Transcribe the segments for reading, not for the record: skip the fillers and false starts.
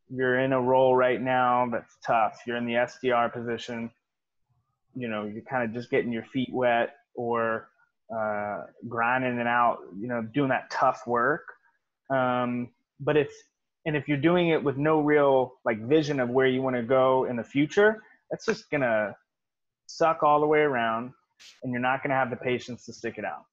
you're in a role right now that's tough, you're in the SDR position, you know, you're kind of just getting your feet wet or grinding it out, you know, doing that tough work. But if you're doing it with no real like vision of where you want to go in the future, that's just going to suck all the way around, and you're not going to have the patience to stick it out.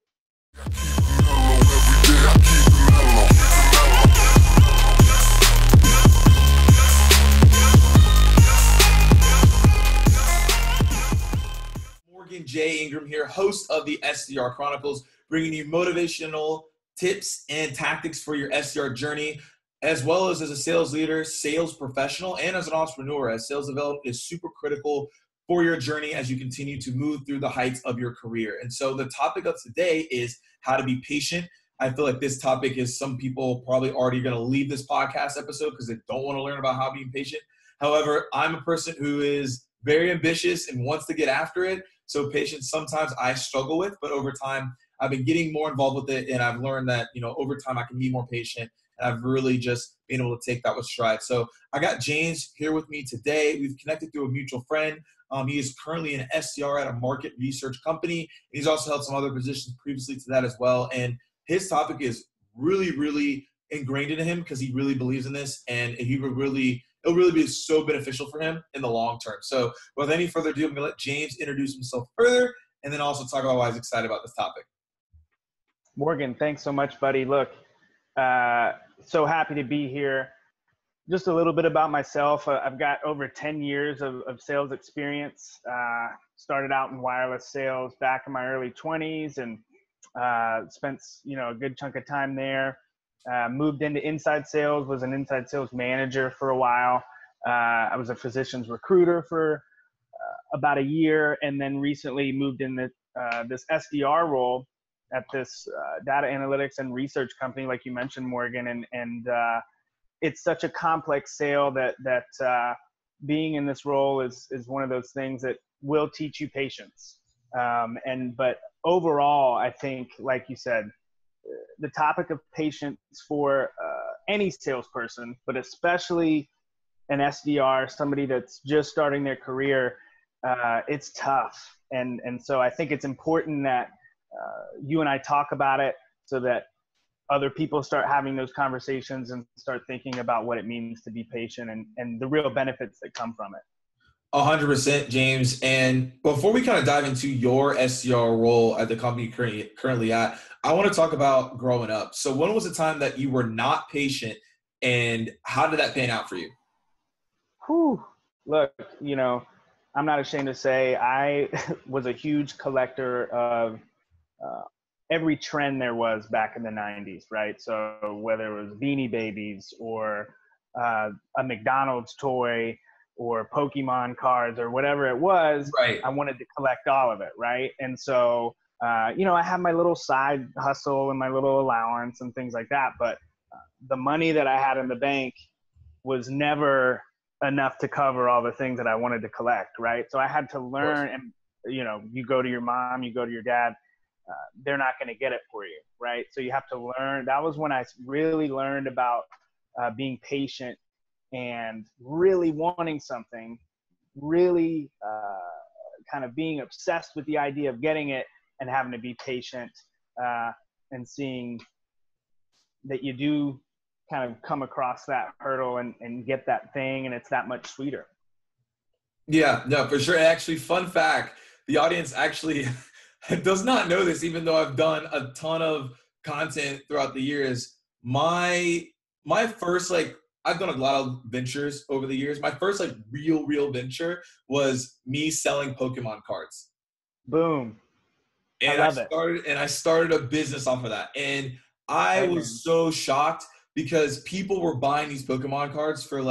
Morgan J. Ingram here, host of the SDR Chronicles, bringing you motivational tips and tactics for your SDR journey, as well as a sales leader, sales professional, and as an entrepreneur, as sales development is super critical for your journey as you continue to move through the heights of your career. And so the topic of today is how to be patient. I feel like this topic is some people probably already going to leave this podcast episode because they don't want to learn about how being patient. However, I'm a person who is very ambitious and wants to get after it. So patience sometimes I struggle with, but over time I've been getting more involved with it, and I've learned that, you know, over time I can be more patient, and I've really just been able to take that with stride. So I got James here with me today. We've connected through a mutual friend. He is currently an SDR at a market research company. He's also held some other positions previously to that as well. And his topic is really, really ingrained into him because he really believes in this, and it'll really be so beneficial for him in the long term. So without any further ado, I'm going to let James introduce himself further and then also talk about why he's excited about this topic. Morgan, thanks so much, buddy. Look, so happy to be here. Just a little bit about myself. I've got over 10 years of sales experience. Started out in wireless sales back in my early 20s and spent, you know, a good chunk of time there. Moved into inside sales, was an inside sales manager for a while. I was a physician's recruiter for about a year, and then recently moved in this SDR role at this data analytics and research company, like you mentioned, Morgan. And it's such a complex sale that being in this role is one of those things that will teach you patience. But overall, I think, like you said, the topic of patience for any salesperson, but especially an SDR, somebody that's just starting their career, it's tough. And so I think it's important that you and I talk about it so that other people start having those conversations and start thinking about what it means to be patient and the real benefits that come from it. 100%, James. And before we kind of dive into your SDR role at the company you're currently at, I want to talk about growing up. So when was the time that you were not patient, and how did that pan out for you? Whew. Look, you know, I'm not ashamed to say I was a huge collector of every trend there was back in the 90s, right? So whether it was Beanie Babies or a McDonald's toy or Pokemon cards or whatever it was, right, I wanted to collect all of it, right? And so, you know, I had my little side hustle and my little allowance and things like that, but the money that I had in the bank was never enough to cover all the things that I wanted to collect, right? So I had to learn, and, you know, you go to your mom, you go to your dad, they're not going to get it for you, right? So you have to learn. That was when I really learned about being patient and really wanting something, really kind of being obsessed with the idea of getting it and having to be patient and seeing that you do kind of come across that hurdle and get that thing, and it's that much sweeter. Yeah, no, for sure. Actually, fun fact, the audience actually does not know this, even though I've done a ton of content throughout the years. My first, I've done a lot of ventures over the years. My first real venture was me selling Pokemon cards. Boom. And I started a business off of that. And I was so shocked because people were buying these Pokemon cards for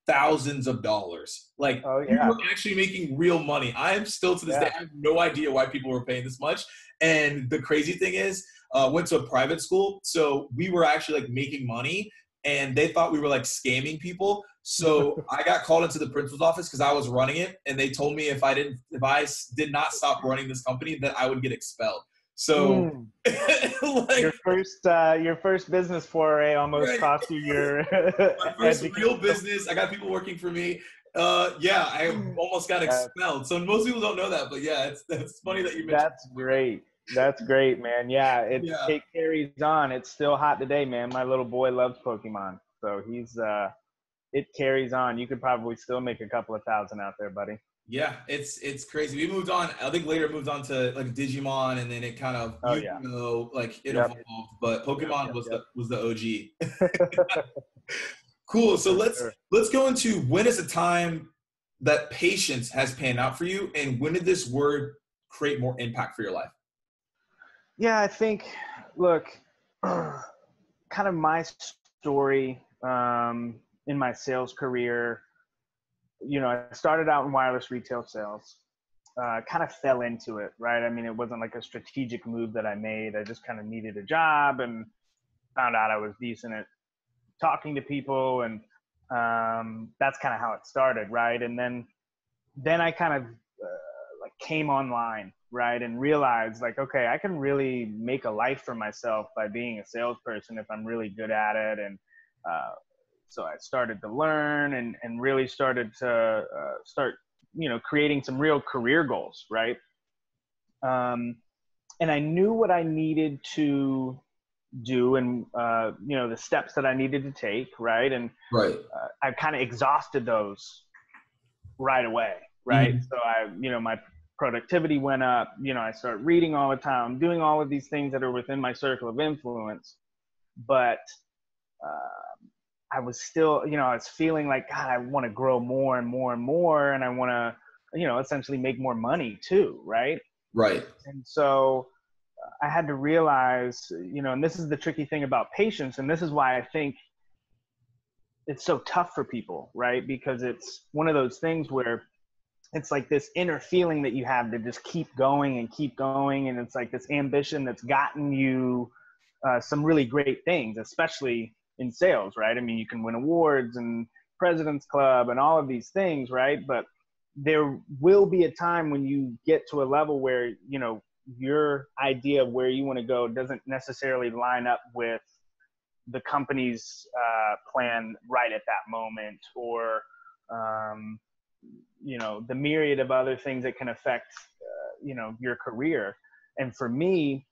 thousands of dollars. We were actually making real money. I am still to this day, I have no idea why people were paying this much. And the crazy thing is, went to a private school. So we were actually making money, and they thought we were scamming people. So I got called into the principal's office because I was running it. And they told me if I did not stop running this company, that I would get expelled. So like your first business foray almost right. cost you your My first real education. business. I got people working for me. Yeah, I almost got expelled. So most people don't know that, but yeah, that's funny that you mentioned. That's great. That's great, man. Yeah, Yeah. it carries on. It's still hot today, man. My little boy loves Pokemon, so it carries on. You could probably still make a couple of thousand out there, buddy. Yeah, it's crazy. We moved on. I think later moved on to like Digimon, and then it kind of Oh yeah. like it Yep. evolved. But Pokemon Yep. was the OG. Cool. So let's go into when is a time that patience has panned out for you, and when did this word create more impact for your life? Yeah, I think, look, kind of my story in my sales career, I started out in wireless retail sales, kind of fell into it, right? I mean, it wasn't like a strategic move that I made. I just kind of needed a job and found out I was decent at talking to people. And that's kind of how it started, right? And then I kind of like came online, right, and realized like, okay, I can really make a life for myself by being a salesperson if I'm really good at it. And so I started to learn and really started to start creating some real career goals, right? And I knew what I needed to do and the steps that I needed to take, right? And Right. I kind of exhausted those right away, right? Mm-hmm. So my productivity went up. I started reading all the time, doing all of these things that are within my circle of influence. But I was still, I was feeling like, God, I want to grow more and more and more. And I want to, essentially make more money too, right? Right. And so I had to realize, and this is the tricky thing about patience. And this is why I think it's so tough for people, right? Because it's one of those things where it's like this inner feeling that you have to just keep going and keep going. And it's like this ambition that's gotten you some really great things, especially in sales, right? I mean, you can win awards and President's Club and all of these things, right? But there will be a time when you get to a level where, your idea of where you want to go doesn't necessarily line up with the company's plan right at that moment, or the myriad of other things that can affect your career. And for me,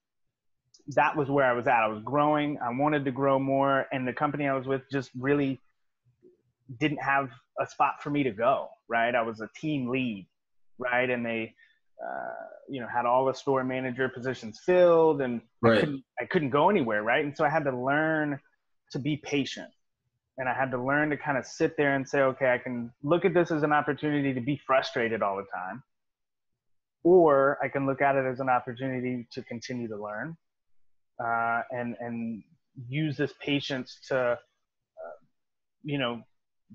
that was where I was at. I was growing. I wanted to grow more, and the company I was with just really didn't have a spot for me to go, right? I was a team lead, right? And they had all the store manager positions filled, and Right. I couldn't go anywhere, right? And so I had to learn to be patient, and I had to learn to kind of sit there and say, okay, I can look at this as an opportunity to be frustrated all the time, or I can look at it as an opportunity to continue to learn and use this patience to,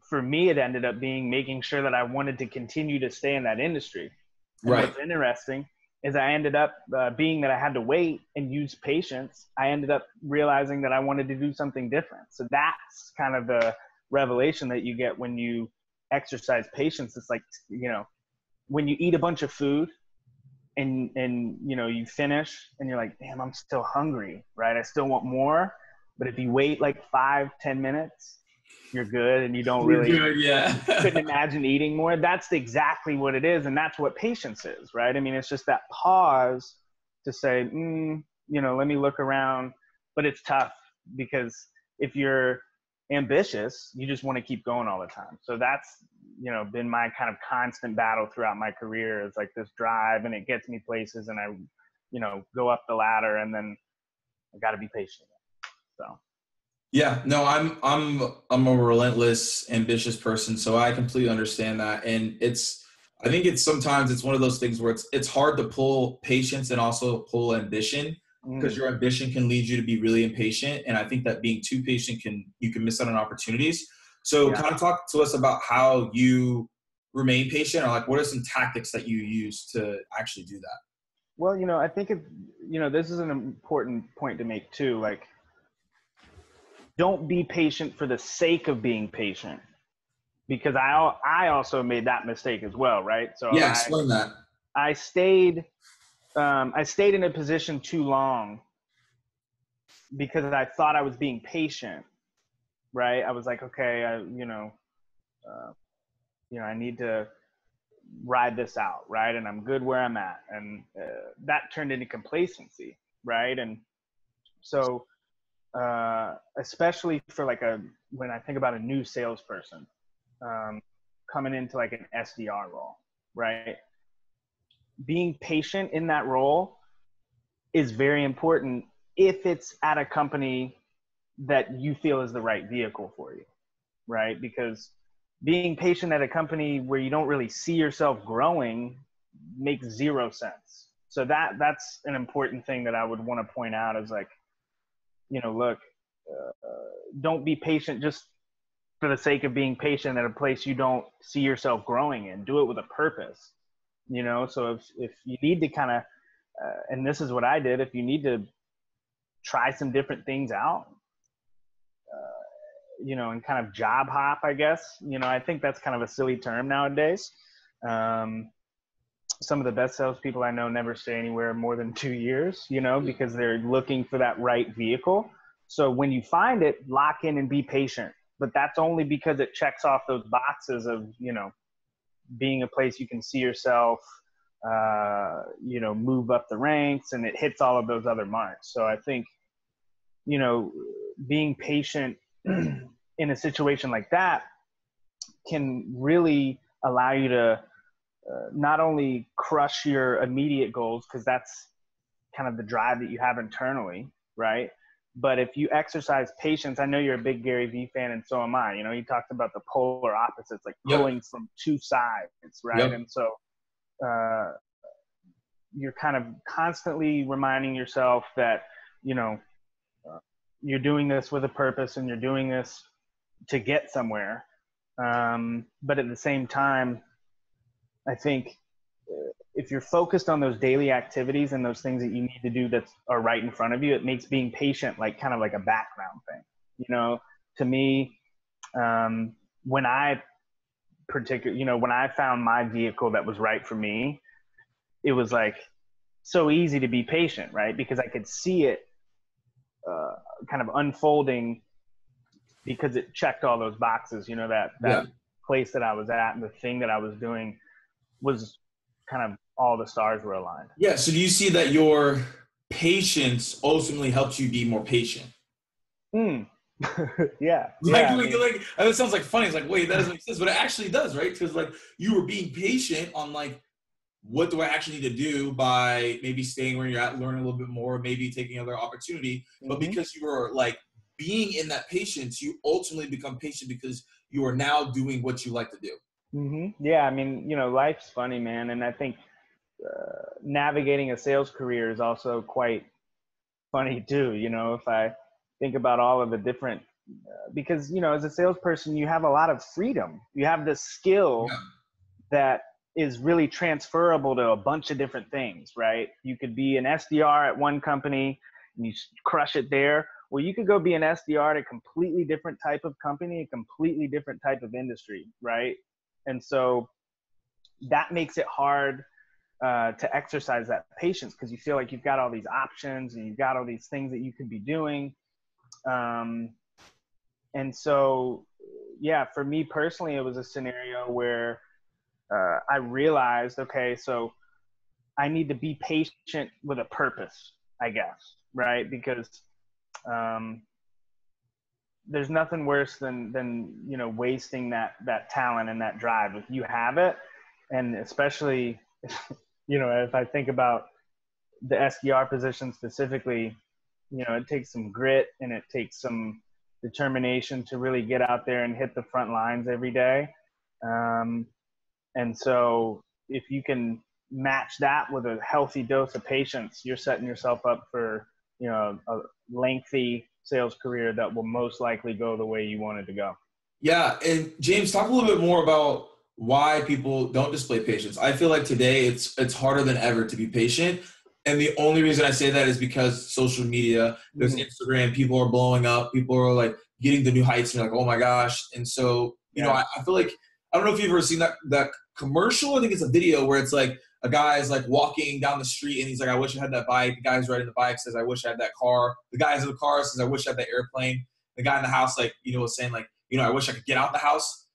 for me, it ended up being making sure that I wanted to continue to stay in that industry. And Right. what's interesting is I ended up being that I had to wait and use patience. I ended up realizing that I wanted to do something different. So that's kind of the revelation that you get when you exercise patience. It's like, when you eat a bunch of food and you finish and you're like, damn, I'm still hungry, right? I still want more. But if you wait like 5-10 minutes, you're good, and you don't really couldn't imagine eating more. That's exactly what it is. And that's what patience is, right? I mean, it's just that pause to say, let me look around. But it's tough because if you're ambitious, you just want to keep going all the time. So that's, been my kind of constant battle throughout my career, is like this drive, and it gets me places, and I, go up the ladder, and then I got to be patient. So. Yeah, no, I'm a relentless, ambitious person, so I completely understand that. And I think sometimes it's one of those things where it's hard to pull patience and also pull ambition, because your ambition can lead you to be really impatient. And I think that being too patient you can miss out on opportunities. So kind of talk to us about how you remain patient, or like what are some tactics that you use to actually do that? Well, I think this is an important point to make too. Like, don't be patient for the sake of being patient, because I also made that mistake as well, right? So yeah, explain that. I stayed I stayed in a position too long because I thought I was being patient, right? I was like, okay, I need to ride this out, right? And I'm good where I'm at. And that turned into complacency, right? And so, especially for when I think about a new salesperson coming into like an SDR role, right? Being patient in that role is very important if it's at a company that you feel is the right vehicle for you, right? Because being patient at a company where you don't really see yourself growing makes zero sense. So that's an important thing that I would want to point out is like, look, don't be patient just for the sake of being patient at a place you don't see yourself growing in. Do it with a purpose, So if you need to kind of, and this is what I did, if you need to try some different things out, and kind of job hop, I guess, I think that's kind of a silly term nowadays. Some of the best salespeople I know never stay anywhere more than 2 years, because they're looking for that right vehicle. So when you find it, lock in and be patient. But that's only because it checks off those boxes of, being a place you can see yourself, move up the ranks, and it hits all of those other marks. So I think, being patient in a situation like that can really allow you to not only crush your immediate goals, because that's kind of the drive that you have internally, right? But if you exercise patience, I know you're a big Gary Vee fan, and so am I. He talked about the polar opposites, like pulling from two sides, right? Yep. And so you're kind of constantly reminding yourself that, you're doing this with a purpose and you're doing this to get somewhere. But at the same time, I think if you're focused on those daily activities and those things that you need to do that are right in front of you, it makes being patient like kind of like a background thing. To me, when I found my vehicle that was right for me, it was like so easy to be patient, right? Because I could see it kind of unfolding because it checked all those boxes, that place that I was at and the thing that I was doing was kind of all the stars were aligned. Yeah. So do you see that your patience ultimately helps you be more patient? Yeah. It sounds like funny. It's like, wait, that doesn't make sense, but it actually does, right? Because like you were being patient on like, what do I actually need to do by maybe staying where you're at, learning a little bit more, maybe taking another opportunity. But because you were like being in that patience, you ultimately become patient because you are now doing what you like to do. Yeah. I mean, life's funny, man. And I think navigating a sales career is also quite funny too. If I think about all of the different, because, as a salesperson, you have a lot of freedom. You have this skill that is really transferable to a bunch of different things, right? You could be an SDR at one company and you crush it there. Well, you could go be an SDR at a completely different type of company, a completely different type of industry, right? And so that makes it hard to exercise that patience because you feel like you've got all these options and you've got all these things that you could be doing. And so, yeah, for me personally, it was a scenario where I realized, okay, so I need to be patient with a purpose, I guess, right? Because there's nothing worse than wasting that talent and that drive. If you have it, and especially, if I think about the SDR position specifically, it takes some grit and it takes some determination to really get out there and hit the front lines every day. And so if you can match that with a healthy dose of patience, you're setting yourself up for, a lengthy sales career that will most likely go the way you want it to go. Yeah. And James, talk a little bit more about why people don't display patience. I feel like today it's harder than ever to be patient. And the only reason I say that is because social media, there's Instagram, people are blowing up, people are like getting the new heights and you're like, oh my gosh. And so, I feel like I don't know if you've ever seen that commercial. I think it's a video where it's like a guy's like walking down the street and he's like, I wish I had that bike. The guy's riding the bike says, I wish I had that car. The guy in the car says, I wish I had that airplane. The guy in the house, like, was saying like, I wish I could get out the house,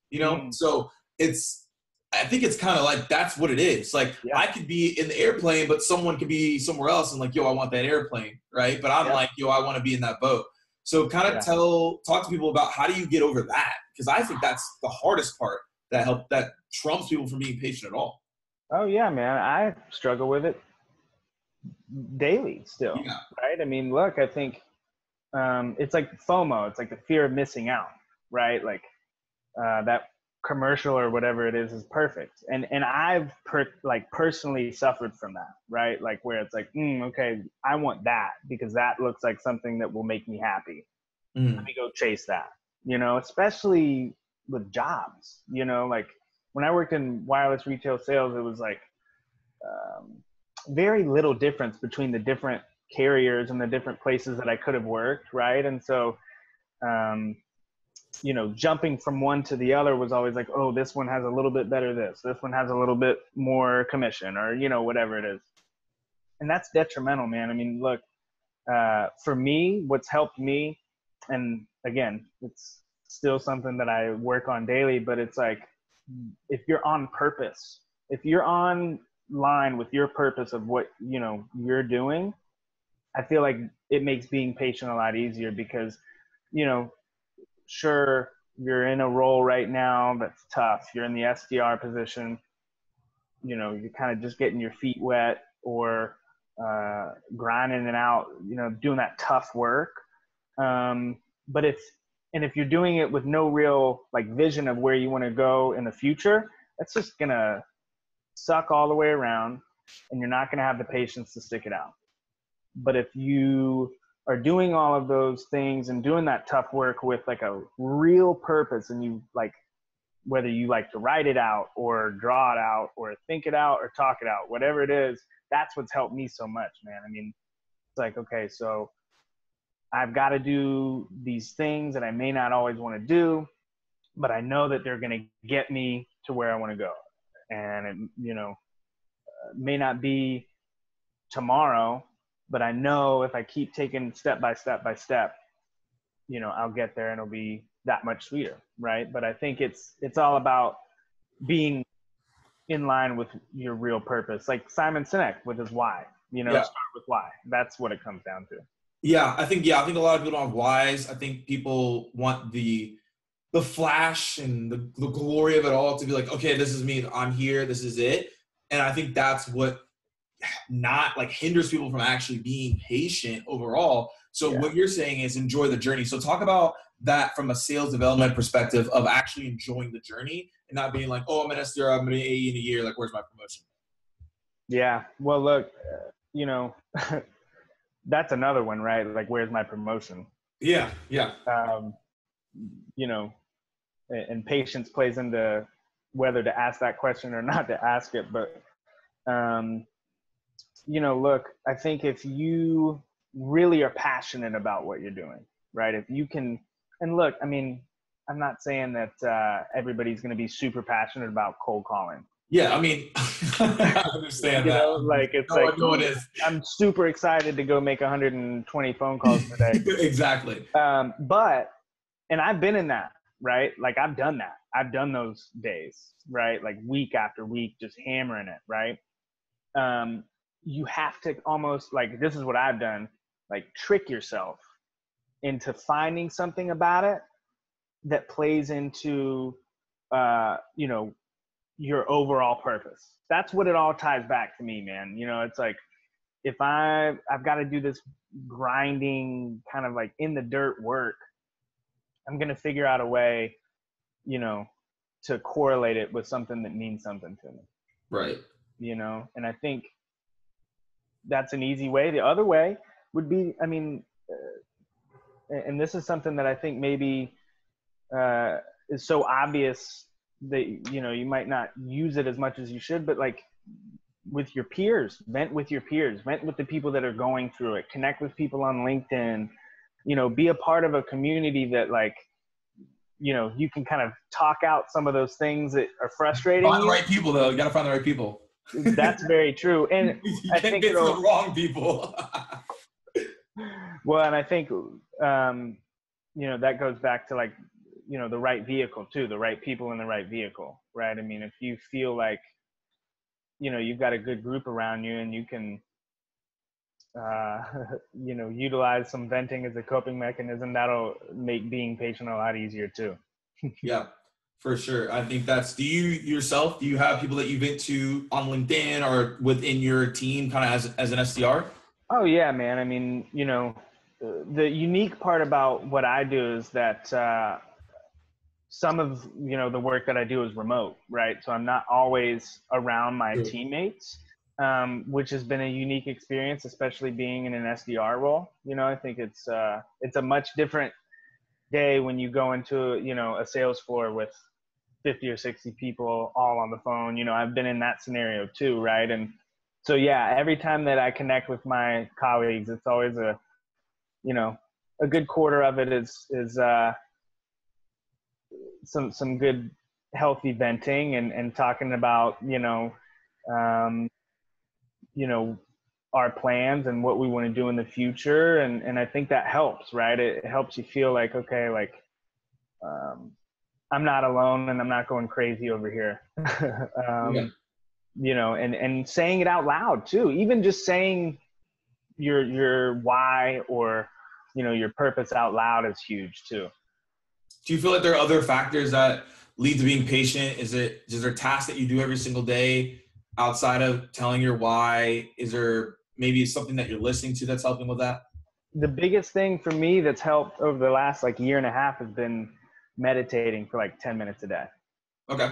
So I think it's kind of like, that's what it is. Like, yeah. I could be in the airplane, but someone could be somewhere else and like, I want that airplane. Right. But I'm like, I want to be in that boat. So kind of talk to people about how do you get over that? Because I think that's the hardest part that trumps people from being patient at all. Oh yeah, man. I struggle with it daily still. Yeah. Right. I mean, look, I think it's like FOMO. It's like the fear of missing out. Right. Like that commercial or whatever it is perfect. And I've personally suffered from that. Right. Like where it's like, okay, I want that because that looks like something that will make me happy. Let me go chase that, especially with jobs, like when I worked in wireless retail sales, it was like very little difference between the different carriers and the different places that I could have worked. Right. And so, jumping from one to the other was always like, oh, this one has a little bit better this one has a little bit more commission or, whatever it is. And that's detrimental, man. I mean, look, for me, what's helped me, and again, it's still something that I work on daily, but it's like, if you're on purpose, if you're on line with your purpose of what, you're doing, I feel like it makes being patient a lot easier because, sure, you're in a role right now that's tough. You're in the SDR position, you're kind of just getting your feet wet or grinding it out, doing that tough work. But if you're doing it with no real like vision of where you want to go in the future, that's just going to suck all the way around and you're not going to have the patience to stick it out. But if you are doing all of those things and doing that tough work with like a real purpose, and you like, whether you like to write it out or draw it out or think it out or talk it out, whatever it is, that's what's helped me so much, man. I mean, it's like, okay, so I've got to do these things that I may not always want to do, but I know that they're going to get me to where I want to go. And it, may not be tomorrow, but I know if I keep taking step by step by step, I'll get there and it'll be that much sweeter. Right. But I think it's all about being in line with your real purpose. Like Simon Sinek with his why, start with why. That's what it comes down to. Yeah. I think a lot of people don't have whys. I think people want the flash and the glory of it all to be like, okay, this is me. I'm here. This is it. And I think that's what not like hinders people from actually being patient overall. So what you're saying is enjoy the journey. So talk about that from a sales development perspective of actually enjoying the journey and not being like, oh, I'm an SDR, I'm going to be AE in a year. Like, where's my promotion? Yeah. Well, look, that's another one, right? Like, where's my promotion? Yeah. Yeah. And patience plays into whether to ask that question or not to ask it. But, look, I think if you really are passionate about what you're doing, right? If you can, and look, I mean, I'm not saying that everybody's going to be super passionate about cold calling. Yeah, I mean, I understand that. Like it's no, it is. I'm super excited to go make 120 phone calls today. Exactly. But I've been in that, right? Like I've done that. I've done those days, right? Like week after week, just hammering it, right? You have to almost like, this is what I've done, like trick yourself into finding something about it that plays into, your overall purpose. That's what it all ties back to me, man. It's like, if I've got to do this grinding kind of like in the dirt work, I'm going to figure out a way, to correlate it with something that means something to me. Right. And I think that's an easy way. The other way would be, I mean, and this is something that I think maybe is so obvious that, you might not use it as much as you should, but like with your peers, vent with your peers, vent with the people that are going through it, connect with people on LinkedIn, be a part of a community that like you can kind of talk out some of those things that are frustrating Find the you. right people, though. You got to find the right people. That's very true. And You I can't think get to the wrong people. well, and I think, that goes back to like, the right vehicle too, the right people in the right vehicle, right? I mean, if you feel like, you've got a good group around you and you can, utilize some venting as a coping mechanism, that'll make being patient a lot easier too. Yeah, for sure. I think do you have people that you vent to on LinkedIn or within your team kind of as an SDR? Oh yeah, man. I mean, the unique part about what I do is that, some of, the work that I do is remote, right? So I'm not always around my teammates, which has been a unique experience, especially being in an SDR role. I think it's a much different day when you go into, a sales floor with 50 or 60 people all on the phone. I've been in that scenario too, right? And so, yeah, every time that I connect with my colleagues, it's always a good quarter of it is some good healthy venting and talking about our plans and what we want to do in the future, and I think that helps, right? It helps you feel like, okay, like I'm not alone and I'm not going crazy over here. And saying it out loud too, even just saying your why or your purpose out loud is huge too. Do you feel like there are other factors that lead to being patient? Is there tasks that you do every single day outside of telling your why? Is there maybe something that you're listening to that's helping with that? The biggest thing for me that's helped over the last like year and a half has been meditating for like 10 minutes a day. Okay.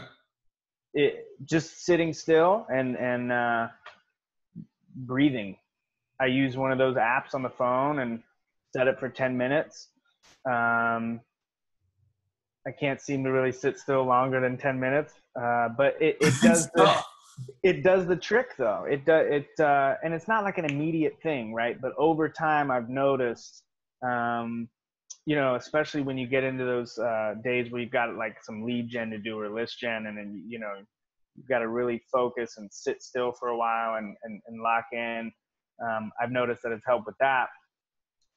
Just sitting still and breathing. I use one of those apps on the phone and set it for 10 minutes. I can't seem to really sit still longer than 10 minutes, but it does it does the trick though. And it's not like an immediate thing, right? But over time, I've noticed, especially when you get into those days where you've got like some lead gen to do or list gen, and then you've got to really focus and sit still for a while and lock in. I've noticed that it's helped with that.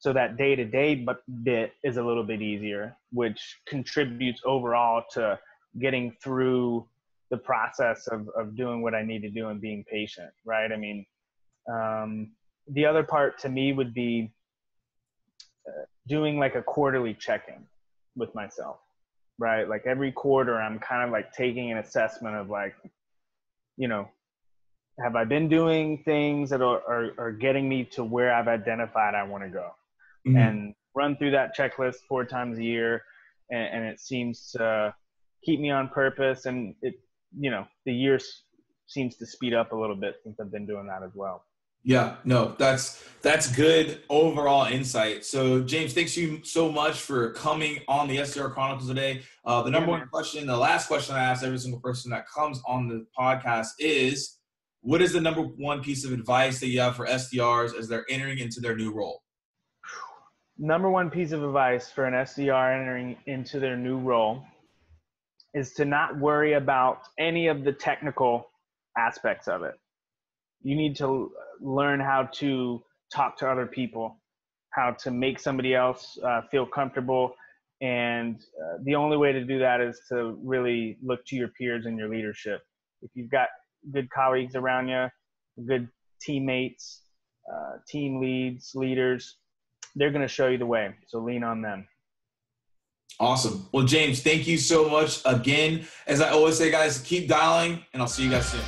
So that day-to-day bit is a little bit easier, which contributes overall to getting through the process of doing what I need to do and being patient, right? I mean, the other part to me would be doing like a quarterly check-in with myself, right? Like every quarter, I'm kind of like taking an assessment of like, have I been doing things that are getting me to where I've identified I want to go? Mm-hmm. And run through that checklist 4 times a year. And it seems to keep me on purpose. And the year seems to speed up a little bit since I've been doing that as well. Yeah, no, that's good overall insight. So James, thanks you so much for coming on the SDR Chronicles today. The number one question, the last question I ask every single person that comes on the podcast is, what is the number one piece of advice that you have for SDRs as they're entering into their new role? Number one piece of advice for an SDR entering into their new role is to not worry about any of the technical aspects of it. You need to learn how to talk to other people, how to make somebody else feel comfortable. And the only way to do that is to really look to your peers and your leadership. If you've got good colleagues around you, good teammates, team leads, leaders, they're going to show you the way. So lean on them. Awesome. Well, James, thank you so much again. As I always say, guys, keep dialing, and I'll see you guys soon.